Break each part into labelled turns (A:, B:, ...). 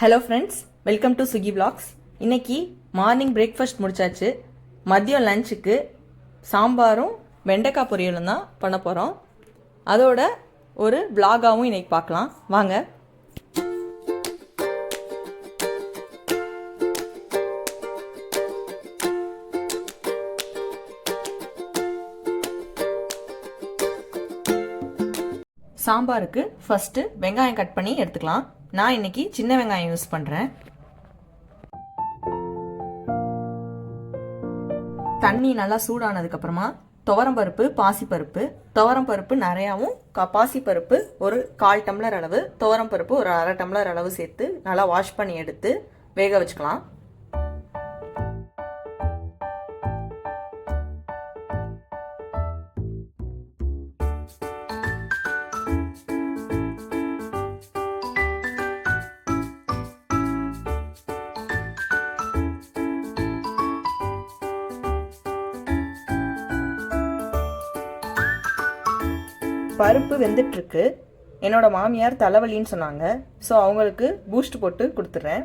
A: Hello friends, welcome to Swiggy blogs. இன்னைக்கு morning breakfast முடிச்சாச்சு. மதியம் லஞ்சுக்கு சாம்பாரும் வெண்டைக்காய் பொரியலும் தான் பண்ண போகிறோம். அதோட ஒரு விலாகாவும் இன்னைக்கு பார்க்கலாம் வாங்க. சாம்பாருக்கு ஃபஸ்ட்டு வெங்காயம் கட் பண்ணி எடுத்துக்கலாம். நான் இன்னைக்கு சின்ன வெங்காயம் யூஸ் பண்ணுறேன். தண்ணி நல்லா சூடானதுக்கப்புறமா துவரம்பருப்பு, பாசிப்பருப்பு, துவரம்பருப்பு நிறையாவும் பாசிப்பருப்பு ஒரு 1/4 டம்ளர் அளவு, துவரம்பருப்பு ஒரு 1/2 டம்ளர் அளவு சேர்த்து நல்லா வாஷ் பண்ணி எடுத்து வேக வச்சுக்கலாம். பருப்பு வெந்துட்டுருக்கு. என்னோட மாமியார் தலைவலின்னு சொன்னாங்க. ஸோ அவங்களுக்கு பூஸ்ட் போட்டு கொடுத்துட்றேன்.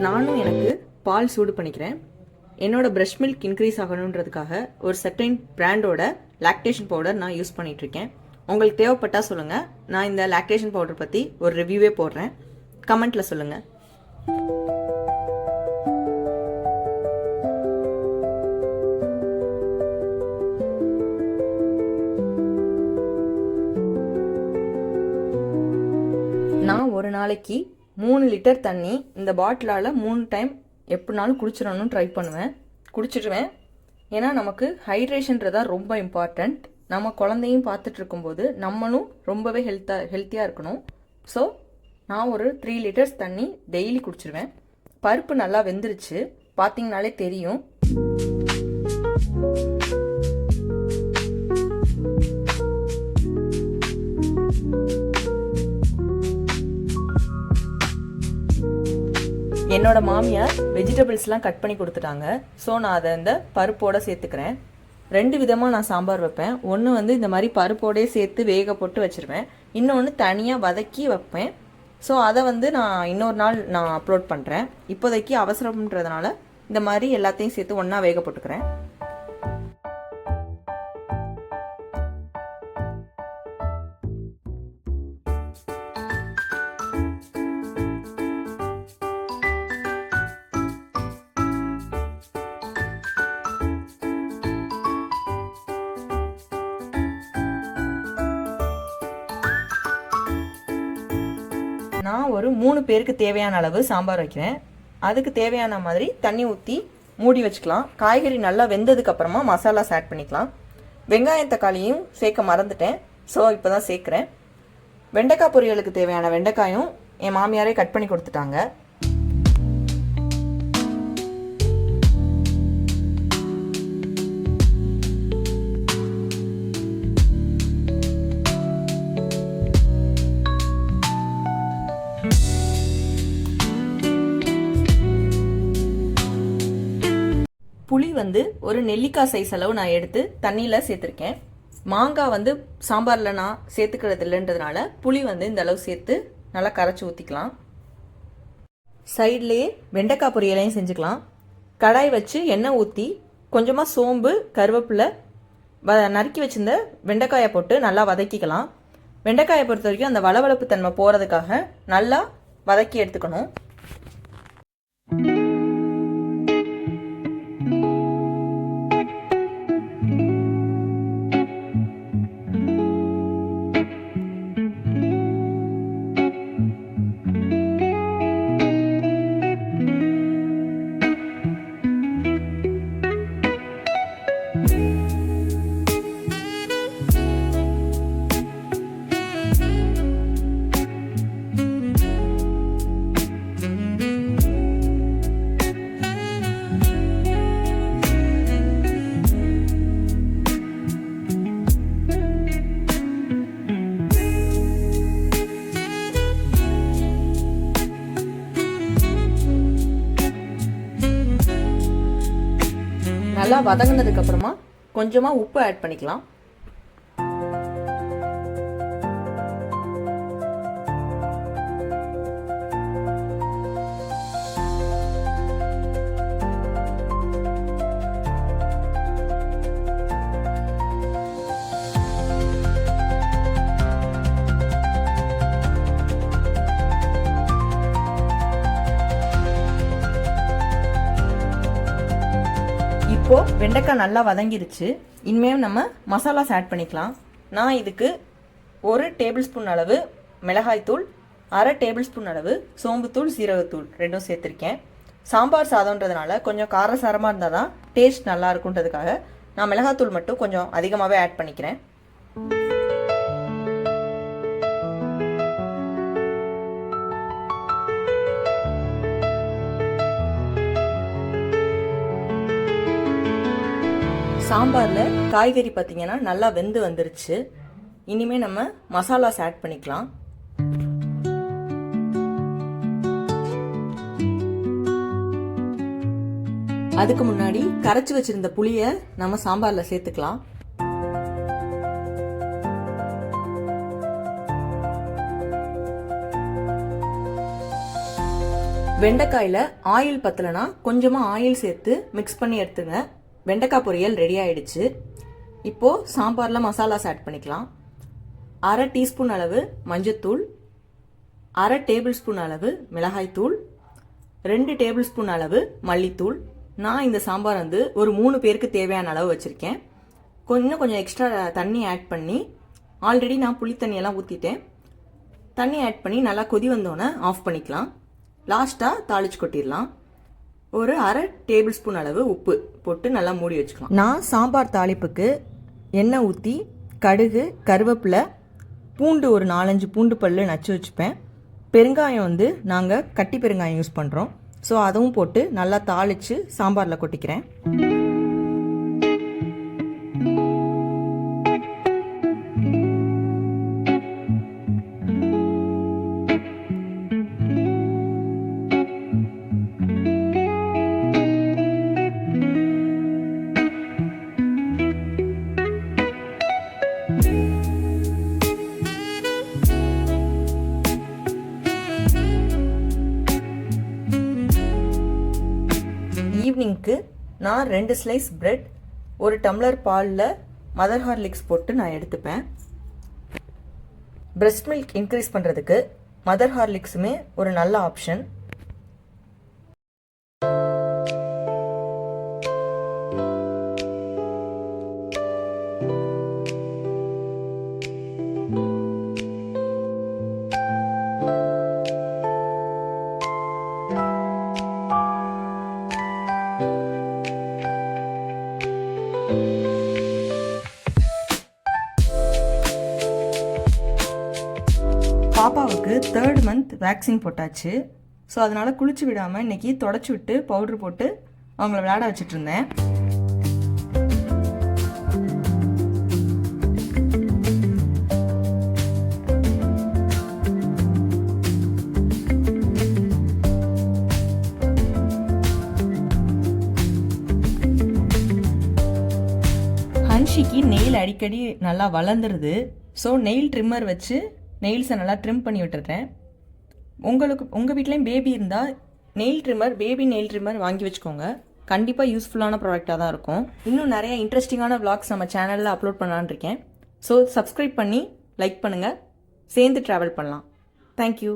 A: நானும் எனக்கு பால் சூடு பண்ணிக்கிறேன். என்னோட பிரஷ் மில்க் இன்க்ரீஸ் ஆகணுன்றதுக்காக ஒரு செர்டைன் பிராண்டோட லாக்டேஷன் பவுடர் நான் யூஸ் பண்ணிகிட்ருக்கேன். உங்களுக்கு தேவைப்பட்டால் சொல்லுங்கள். நான் இந்த லாக்டேஷன் பவுடர் பற்றி ஒரு ரிவ்யூவே போடுறேன். கமெண்ட்டில் சொல்லுங்கள். நான் ஒரு நாளைக்கு 3 லிட்டர் தண்ணி இந்த பாட்டிலால் 3 டைம் எப்படினாலும் குடிச்சிடணும்னு ட்ரை பண்ணுவேன். குடிச்சிடுவேன். ஏன்னா நமக்கு ஹைட்ரேஷன்றதா ரொம்ப இம்பார்ட்டண்ட். நம்ம குழந்தையும் பார்த்துட்டு இருக்கும்போது நம்மளும் ரொம்பவே ஹெல்த்தியாக இருக்கணும். ஸோ நான் ஒரு 3 லிட்டர்ஸ் தண்ணி டெய்லி குடிச்சிடுவேன். பருப்பு நல்லா வெந்துருச்சு, பார்த்தீங்கனாலே தெரியும். என்னோட மாமியார் வெஜிடபிள்ஸ்லாம் கட் பண்ணி கொடுத்துட்டாங்க. ஸோ நான் அதை இந்த பருப்போடு சேர்த்துக்கிறேன். 2 விதமாக நான் சாம்பார் வைப்பேன். ஒன்று வந்து இந்த மாதிரி பருப்போடே சேர்த்து வேக போட்டு வச்சுருவேன். இன்னொன்று தனியாக வதக்கி வைப்பேன். ஸோ அதை வந்து நான் இன்னொரு நாள் நான் அப்லோட் பண்ணுறேன். இப்போதைக்கு அவசரம்ன்றதுனால இந்த மாதிரி எல்லாத்தையும் சேர்த்து ஒன்றா வேக போட்டுக்கிறேன். நான் ஒரு 3 பேருக்கு தேவையான அளவு சாம்பார் வைக்கிறேன். அதுக்கு தேவையான மாதிரி தண்ணி ஊற்றி மூடி வச்சுக்கலாம். காய்கறி நல்லா வெந்ததுக்கு அப்புறமா மசாலாஸ் ஆட் பண்ணிக்கலாம். வெங்காயம் தக்காளியும் சேர்க்க மறந்துட்டேன். ஸோ இப்போ தான் சேர்க்குறேன். வெண்டைக்காய் பொரியலுக்கு தேவையான வெண்டைக்காயும் என் மாமியாரே கட் பண்ணி கொடுத்துட்டாங்க. புளி வந்து ஒரு நெல்லிக்காய் சைஸ் அளவு நான் எடுத்து தண்ணியில் சேர்த்துருக்கேன். மாங்காய் வந்து சாம்பாரில் நான் சேர்த்துக்கிறது இல்லைன்றதுனால புளி வந்து இந்த அளவு சேர்த்து நல்லா கரைச்சி ஊற்றிக்கலாம். சைட்லேயே வெண்டைக்காய் பொரியலையும் செஞ்சுக்கலாம். கடாய் வச்சு எண்ணெய் ஊற்றி கொஞ்சமாக சோம்பு, கருவேப்பிலை, நறுக்கி வச்சிருந்த வெண்டைக்காயை போட்டு நல்லா வதக்கிக்கலாம். வெண்டைக்காயை பொறுத்த வரைக்கும் அந்த வளவளப்பு தன்மை போகிறதுக்காக நல்லா வதக்கி எடுத்துக்கணும். நல்லா வதங்கினதுக்கப்புறமா கொஞ்சமாக உப்பு ஆட் பண்ணிக்கலாம். இப்போ வெண்டைக்காய் நல்லா வதங்கிருச்சு. இனிமேல் நம்ம மசாலாஸ் ஆட் பண்ணிக்கலாம். நான் இதுக்கு 1 டேபிள் ஸ்பூன் அளவு மிளகாய்த்தூள், 1/2 டேபிள் ஸ்பூன் அளவு சோம்புத்தூள், சீரகத்தூள் ரெண்டும் சேர்த்துருக்கேன். சாம்பார் சாதம்ன்றதுனால கொஞ்சம் காரசாரமாக இருந்தால் தான் டேஸ்ட் நல்லா இருக்குன்றதுக்காக நான் மிளகாத்தூள் மட்டும் கொஞ்சம் அதிகமாகவே ஆட் பண்ணிக்கிறேன். சாம்பாரில் காய்கறி பார்த்தீங்கன்னா நல்லா வெந்து வந்துருச்சு. இனிமேல் நம்ம மசாலாஸ் ஆட் பண்ணிக்கலாம். அதுக்கு முன்னாடி கரைச்சி வச்சிருந்த புளியை நம்ம சாம்பாரில் சேர்த்துக்கலாம். வெண்டைக்காயில் ஆயில் பத்தலைன்னா கொஞ்சமாக ஆயில் சேர்த்து மிக்ஸ் பண்ணி எடுத்துங்க. வெண்டைக்காய் பொரியல் ரெடி ஆயிடுச்சு. இப்போது சாம்பாரில் மசாலாஸ் ஆட் பண்ணிக்கலாம். 1/2 டீஸ்பூன் அளவு மஞ்சத்தூள், 1/2 டேபிள் ஸ்பூன் அளவு மிளகாய்த்தூள், 2 டேபிள் ஸ்பூன் அளவு மல்லித்தூள். நான் இந்த சாம்பார் வந்து ஒரு 3 பேருக்கு தேவையான அளவு வச்சுருக்கேன். கொஞ்சம் எக்ஸ்ட்ரா தண்ணி ஆட் பண்ணி, ஆல்ரெடி நான் புளி தண்ணியெல்லாம் ஊற்றிட்டேன். தண்ணி ஆட் பண்ணி நல்லா கொதி வந்தோன்னே ஆஃப் பண்ணிக்கலாம். லாஸ்ட்டாக தாளிச்சு கொட்டிடலாம். ஒரு 1/2 டேபிள் ஸ்பூன் அளவு உப்பு போட்டு நல்லா மூடி வச்சுக்கலாம். நான் சாம்பார் தாளிப்புக்கு எண்ணெய் ஊற்றி கடுகு, கருவேப்பிலை, பூண்டு ஒரு 4-5 பூண்டு பல்லு நச்சு வச்சுப்பேன். பெருங்காயம் வந்து நாங்கள் கட்டி பெருங்காயம் யூஸ் பண்ணுறோம். ஸோ அதுவும் போட்டு நல்லா தாளித்து சாம்பாரில் கொட்டிக்கிறேன். ஈவினிங்க்கு நான் 2 ஸ்லைஸ் பிரெட், 1 டம்ளர் பாலில் மதர் ஹார்லிக்ஸ் போட்டு நான் எடுத்துப்பேன். பிரெஸ்ட் மில்க் இன்க்ரீஸ் பண்ணுறதுக்கு மதர் ஹார்லிக்ஸுமே ஒரு நல்ல ஆப்ஷன். பாப்பாவுக்கு 3rd மந்த் வேக்சின் போட்டாச்சு. ஸோ அதனால் குளிச்சு விடாமல் இன்றைக்கி தொடச்சி விட்டு பவுட்ரு போட்டு அவங்கள விளையாட வச்சுட்டு இருந்தேன். ஹன்ஷிக்கு நெயில் அடிக்கடி நல்லா வளர்ந்துருது. ஸோ நெயில் ட்ரிம்மர் வச்சு நெயில்ஸை நல்லா ட்ரிம் பண்ணி விட்டுறேன். உங்கள் வீட்லேயும் பேபி இருந்தால் பேபி நெயில் ட்ரிம்மர் வாங்கி வச்சுக்கோங்க. கண்டிப்பாக யூஸ்ஃபுல்லான ப்ராடக்டாக தான் இருக்கும். இன்னும் நிறைய இன்ட்ரெஸ்டிங்கான vlogs நம்ம சேனலில் அப்லோட் பண்ணலான்னு இருக்கேன். ஸோ சப்ஸ்கிரைப் பண்ணி லைக் பண்ணுங்கள், சேர்ந்து ட்ராவல் பண்ணலாம். தேங்க்யூ.